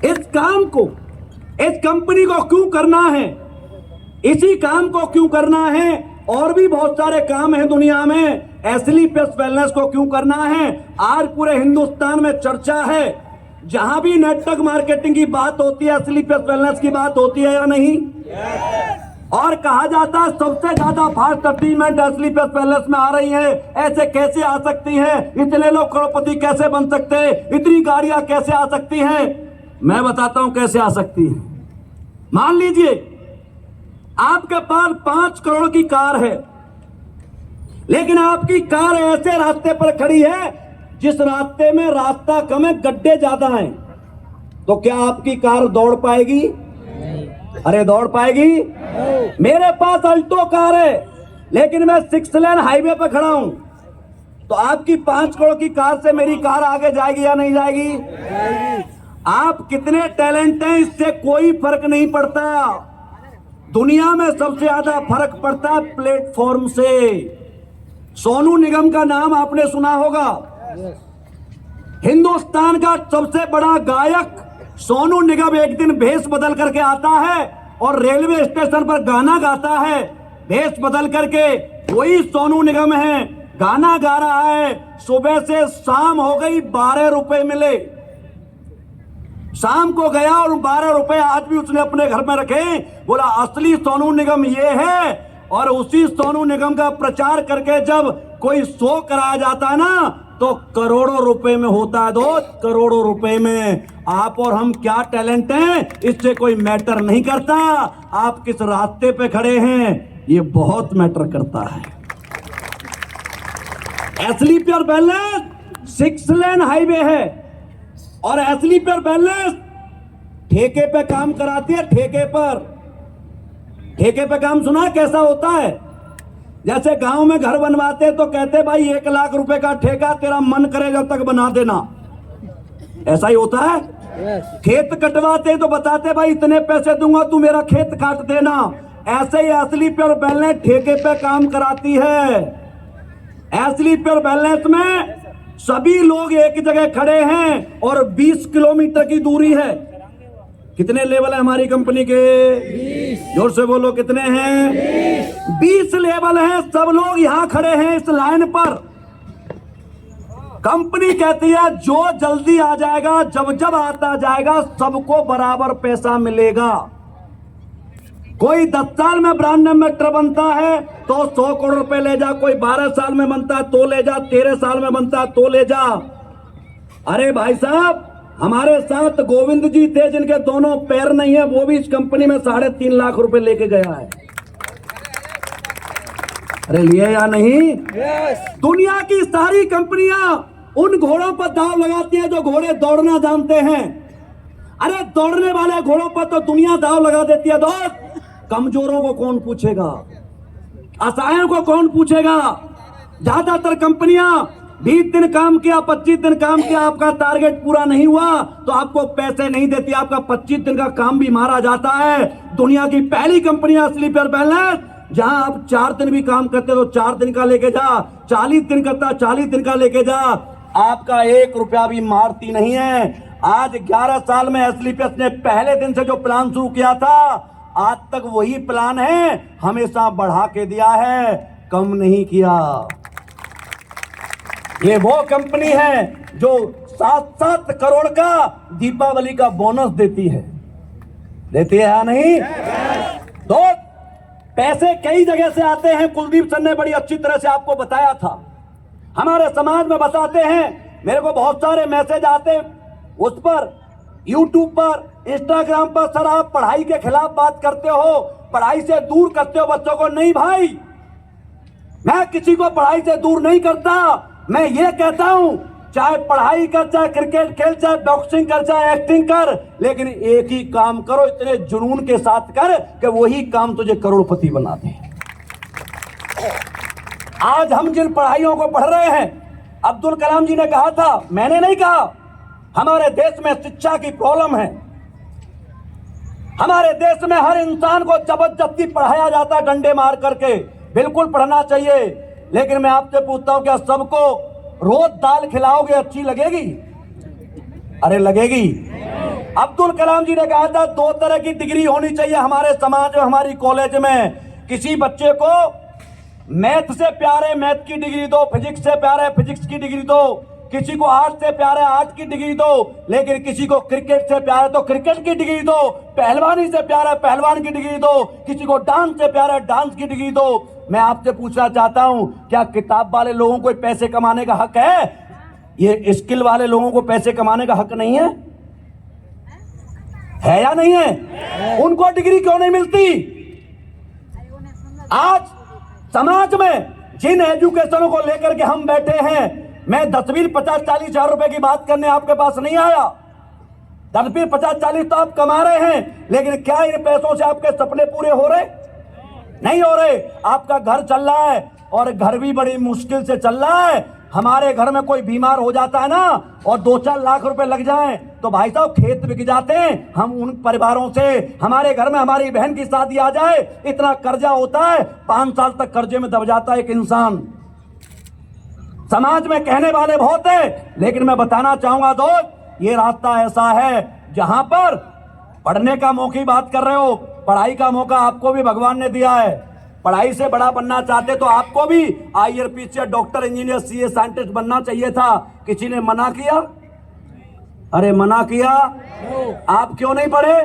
इस काम को, इस कंपनी को क्यों करना है, इसी काम को क्यों करना है, और भी बहुत सारे काम हैं दुनिया में, एस्क्लेपियस वेलनेस को क्यों करना है, आज पूरे हिंदुस्तान में चर्चा है। जहां भी नेटवर्क मार्केटिंग की बात होती है, एस्क्लेपियस वेलनेस की बात होती है या नहीं? और कहा जाता है सबसे ज्यादा फास्ट अचीवमेंट एस्क्लेपियस वेलनेस में आ रही है। ऐसे कैसे आ सकती है, इतने लोग करोड़पति कैसे बन सकते हैं, इतनी गाड़ियां कैसे आ सकती हैं? मैं बताता हूं कैसे आ सकती है। मान लीजिए आपके पास 5 करोड़ की कार है, लेकिन आपकी कार ऐसे रास्ते पर खड़ी है जिस रास्ते में रास्ता कम है, गड्ढे ज्यादा हैं, तो क्या आपकी कार दौड़ पाएगी? अरे दौड़ पाएगी? मेरे पास अल्टो कार है, लेकिन मैं 6 लेन हाईवे पर खड़ा हूं, तो आपकी 5 करोड़ की कार से मेरी कार आगे जाएगी या नहीं जाएगी? आप कितने टैलेंट हैं इससे कोई फर्क नहीं पड़ता। दुनिया में सबसे ज्यादा फर्क पड़ता है प्लेटफॉर्म से। सोनू निगम का नाम आपने सुना होगा। हिंदुस्तान का सबसे बड़ा गायक सोनू निगम एक दिन भेष बदल करके आता है और रेलवे स्टेशन पर गाना गाता है, भेष बदल करके। वही सोनू निगम है, गाना गा रहा है, सुबह से शाम हो गई, 12 रुपए मिले। शाम को गया और 12 रुपए आज भी उसने अपने घर में रखे। बोला असली सोनू निगम ये है। और उसी सोनू निगम का प्रचार करके जब कोई शो कराया जाता है ना, तो करोड़ों रुपए में होता है दोस्त, करोड़ों रुपए में। आप और हम क्या टैलेंट हैं इससे कोई मैटर नहीं करता, आप किस रास्ते पे खड़े हैं ये बहुत मैटर करता है। एस्क्लेपियस वेलनेस 6 लेन हाईवे है, और एस्क्लेपियस वेलनेस ठेके पे काम कराती है। ठेके पे काम सुना कैसा होता है? जैसे गांव में घर बनवाते तो कहते भाई 1 लाख रुपए का ठेका, तेरा मन करे जब तक बना देना, ऐसा ही होता है। खेत कटवाते तो बताते भाई इतने पैसे दूंगा, तू मेरा खेत काट देना। ऐसे ही एस्क्लेपियस वेलनेस ठेके पे काम कराती है। एस्क्लेपियस वेलनेस में सभी लोग एक जगह खड़े हैं और 20 किलोमीटर की दूरी है। कितने लेवल है हमारी कंपनी के? 20। जोर से बोलो, कितने हैं? 20 लेवल हैं। सब लोग यहां खड़े हैं इस लाइन पर। कंपनी कहती है जो जल्दी आ जाएगा, जब जब आता जाएगा, सबको बराबर पैसा मिलेगा। कोई 10 साल में ब्रांड एम्बेसडर बनता है तो 100 करोड़ रुपए ले जा, कोई 12 साल में बनता है तो ले जा, 13 साल में बनता है तो ले जा। अरे भाई साहब, हमारे साथ गोविंद जी थे जिनके दोनों पैर नहीं है, वो भी इस कंपनी में 3.5 लाख रुपए लेके गया है। अरे लिए या नहीं? दुनिया की सारी कंपनियां उन घोड़ों पर दांव लगाती हैं जो घोड़े दौड़ना जानते हैं। अरे दौड़ने वाले घोड़ों पर तो दुनिया दांव लगा देती है दोस्त। कमजोरों को कौन पूछेगा, असहायों को कौन पूछेगा? ज्यादातर कंपनियां 20 दिन काम किया, 25 दिन काम किया, आपका टारगेट पूरा नहीं हुआ तो आपको पैसे नहीं देती, आपका 25 दिन का काम भी मारा जाता है। दुनिया की पहली कंपनी एस्क्लेपियस वेलनेस, जहां आप 4 दिन भी काम करते तो 4 दिन का लेके जा, 40 दिन करता 40 दिन का लेके जा, आपका 1 रुपया भी मारती नहीं है। आज 11 साल में एस्क्लेपियस ने पहले दिन से जो प्लान शुरू किया था, आज तक वही प्लान है, हमेशा बढ़ा के दिया है, कम नहीं किया। ये वो कंपनी है जो 7-7 करोड़ का दीपावली का बोनस देती है या नहीं? तो पैसे कई जगह से आते हैं। कुलदीप सर ने बड़ी अच्छी तरह से आपको बताया था। हमारे समाज में बताते हैं, मेरे को बहुत सारे मैसेज आते हैं उस पर, यूट्यूब पर, इंस्टाग्राम पर, सर आप पढ़ाई के खिलाफ बात करते हो, पढ़ाई से दूर करते हो बच्चों को। नहीं भाई, मैं किसी को पढ़ाई से दूर नहीं करता। मैं ये कहता हूं चाहे पढ़ाई कर, चाहे क्रिकेट खेल, चाहे बॉक्सिंग कर, चाहे एक्टिंग कर, लेकिन एक ही काम करो, इतने जुनून के साथ कर कि वही काम तुझे करोड़पति बना दे। आज हम जिन पढ़ाइयों को पढ़ रहे हैं, अब्दुल कलाम जी ने कहा था, मैंने नहीं कहा, हमारे देश में शिक्षा की प्रॉब्लम है। हमारे देश में हर इंसान को जबरदस्ती पढ़ाया जाता है, डंडे मार करके। बिल्कुल पढ़ना चाहिए, लेकिन मैं आपसे पूछता हूं, क्या सबको रोज दाल खिलाओगे अच्छी लगेगी? अरे लगेगी। अब्दुल कलाम जी ने कहा था 2 तरह की डिग्री होनी चाहिए हमारे समाज में, हमारी कॉलेज में। किसी बच्चे को मैथ से प्यार है, मैथ की डिग्री दो, फिजिक्स से प्यार है, फिजिक्स की डिग्री दो, किसी को आर्ट से प्यार है, आर्ट की डिग्री दो, लेकिन किसी को क्रिकेट से प्यार है तो क्रिकेट की डिग्री दो, पहलवानी से प्यार है, पहलवान की डिग्री दो, किसी को डांस से प्यार है, डांस की डिग्री दो। मैं आपसे पूछना चाहता हूं, क्या किताब वाले लोगों को पैसे कमाने का हक है? ये स्किल वाले लोगों को पैसे कमाने का हक नहीं है? है या नहीं है? उनको डिग्री क्यों नहीं मिलती? आज समाज में जिन एजुकेशनों को लेकर के हम बैठे हैं, मैं 10-20-50-40 हजार रुपए की बात करने आपके पास नहीं आया। 10-20-50-40 तो आप कमा रहे हैं, लेकिन क्या इन पैसों से आपके सपने पूरे हो रहे? नहीं हो रहे। आपका घर चल रहा है और घर भी बड़ी मुश्किल से चल रहा है। हमारे घर में कोई बीमार हो जाता है ना और 2-4 लाख रुपए लग जाएं तो भाई साहब खेत बिक जाते हैं। हम उन परिवारों से, हमारे घर में हमारी बहन की शादी आ जाए, इतना कर्जा होता है, 5 साल तक कर्जे में दब जाता है एक इंसान। समाज में कहने वाले बहुत है, लेकिन मैं बताना चाहूंगा दोस्त, ये रास्ता ऐसा है जहां पर पढ़ने का मौके की बात कर रहे हो, पढ़ाई का मौका आपको भी भगवान ने दिया है। पढ़ाई से बड़ा बनना चाहते तो आपको भी IRPC, doctor, engineer, CA, scientist बनना चाहिए था। किसी ने मना किया? अरे मना किया? आप क्यों नहीं पढ़े?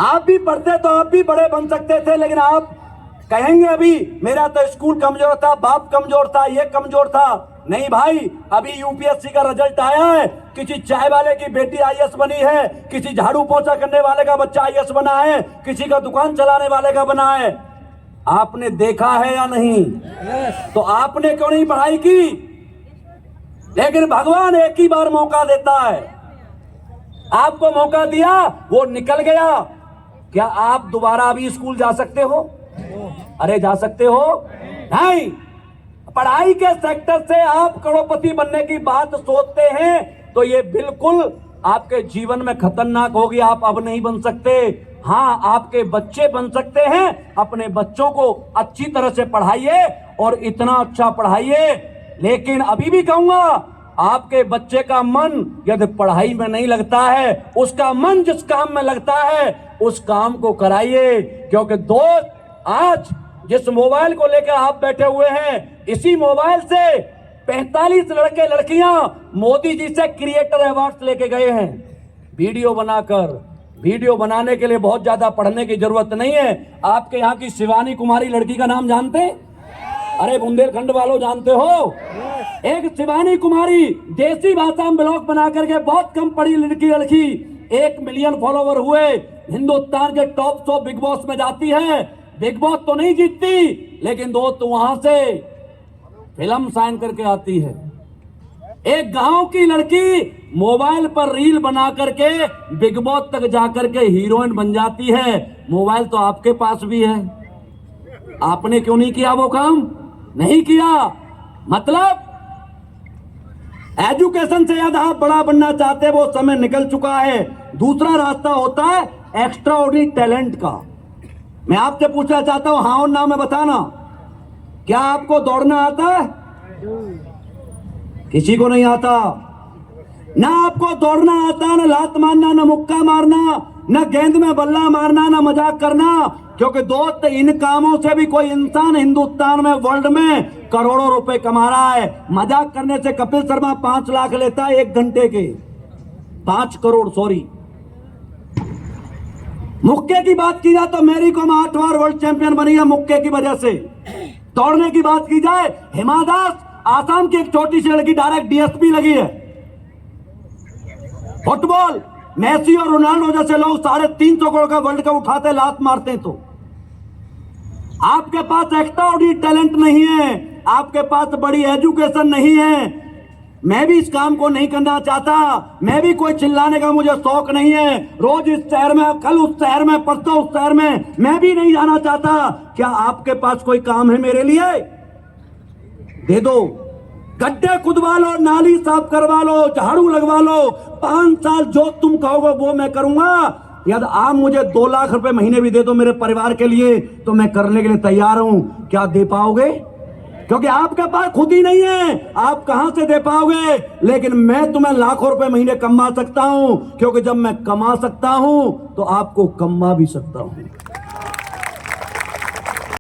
आप भी पढ़ते तो आप भी बड़े बन सकते थे, लेकिन आप कहेंगे अभी मेरा तो स्कूल कमजोर था, बाप कमजोर था, ये कमजोर था। नहीं भाई, अभी UPSC का रिजल्ट आया है, किसी चाय वाले की बेटी IAS बनी है, किसी झाड़ू पोछा करने वाले का बच्चा IAS बना है, किसी का दुकान चलाने वाले का बना है। आपने देखा है या नहीं? तो आपने क्यों नहीं पढ़ाई की? लेकिन भगवान एक ही बार मौका देता है। आपको मौका दिया, वो निकल गया। क्या आप दोबारा अभी स्कूल जा सकते हो? अरे जा सकते हो? नहीं। पढ़ाई के सेक्टर से आप करोड़पति बनने की बात सोचते हैं तो ये बिल्कुल आपके जीवन में खतरनाक होगी। आप अब नहीं बन सकते। हाँ, आपके बच्चे बन सकते हैं। अपने बच्चों को अच्छी तरह से पढ़ाइए और इतना अच्छा पढ़ाइए। लेकिन अभी भी कहूंगा, आपके बच्चे का मन यदि पढ़ाई में नहीं लगता है, उसका मन जिस काम में लगता है उस काम को कराइए। क्योंकि दोस्त, आज जिस मोबाइल को लेकर आप बैठे हुए हैं, इसी मोबाइल से 45 लड़के लड़कियां मोदी जी से क्रिएटर अवार्ड लेके गए हैं वीडियो बनाकर। वीडियो बनाने के लिए बहुत ज्यादा पढ़ने की जरूरत नहीं है। आपके यहाँ की शिवानी कुमारी लड़की का नाम जानते हैं? अरे बुंदेलखंड वालों जानते हो? एक शिवानी कुमारी देसी भाषा में ब्लॉग बना करके बहुत कम पढ़ी लड़की 1 मिलियन फॉलोवर हुए, हिंदुस्तान के टॉप शो बिग बॉस में जाती है। बिग बॉस तो नहीं जीतती, लेकिन दोस्त वहां से फिल्म साइन करके आती है। एक गांव की लड़की मोबाइल पर रील बना करके बिग बॉस तक जाकर के हीरोइन बन जाती है। मोबाइल तो आपके पास भी है, आपने क्यों नहीं किया वो काम? नहीं किया। मतलब एजुकेशन से यदि आप बड़ा बनना चाहते हैं, वो समय निकल चुका है। दूसरा रास्ता होता है एक्स्ट्रा ऑर्डिनरी टैलेंट का। मैं आपसे पूछना चाहता हूं, हाँ और ना में बताना, क्या आपको दौड़ना आता है? किसी को नहीं आता। ना आपको दौड़ना आता, ना लात मारना, ना मुक्का मारना, ना गेंद में बल्ला मारना, ना मजाक करना। क्योंकि दोस्त, इन कामों से भी कोई इंसान हिंदुस्तान में, वर्ल्ड में करोड़ों रुपए कमा रहा है। मजाक करने से कपिल शर्मा 5 लाख लेता है 1 घंटे के, 5 करोड़, सॉरी। मुक्के की बात की जाए तो मैरी कॉम 8 बार वर्ल्ड चैंपियन बनी है मुक्के की वजह से। दौड़ने की बात की जाए, हिमा दास, आसाम की एक छोटी सी लड़की डायरेक्ट DSP लगी है। फुटबॉल, मेसी और रोनाल्डो जैसे लोग 350 करोड़ का वर्ल्ड कप उठाते, लात मारते हैं। तो आपके पास एक्स्ट्रा ऑर्डिनरी टैलेंट नहीं है, आपके पास बड़ी एजुकेशन नहीं है। मैं भी इस काम को नहीं करना चाहता। मैं भी कोई चिल्लाने का मुझे शौक नहीं है। रोज इस शहर में, कल उस शहर में, परसों उस शहर में, मैं भी नहीं जाना चाहता। क्या आपके पास कोई काम है मेरे लिए? दे दो। गड्ढे खुदवा लो, नाली साफ करवा लो, झाड़ू लगवा लो, 5 साल जो तुम कहोगे वो मैं करूंगा। यदि आप मुझे 2 लाख रुपए महीने भी दे दो मेरे परिवार के लिए, तो मैं करने के लिए तैयार हूं। क्या दे पाओगे? क्योंकि आपके पास खुद ही नहीं है, आप कहां से दे पाओगे। लेकिन मैं तुम्हें लाखों रुपए महीने कमा सकता हूं, क्योंकि जब मैं कमा सकता हूं तो आपको कमा भी सकता हूं।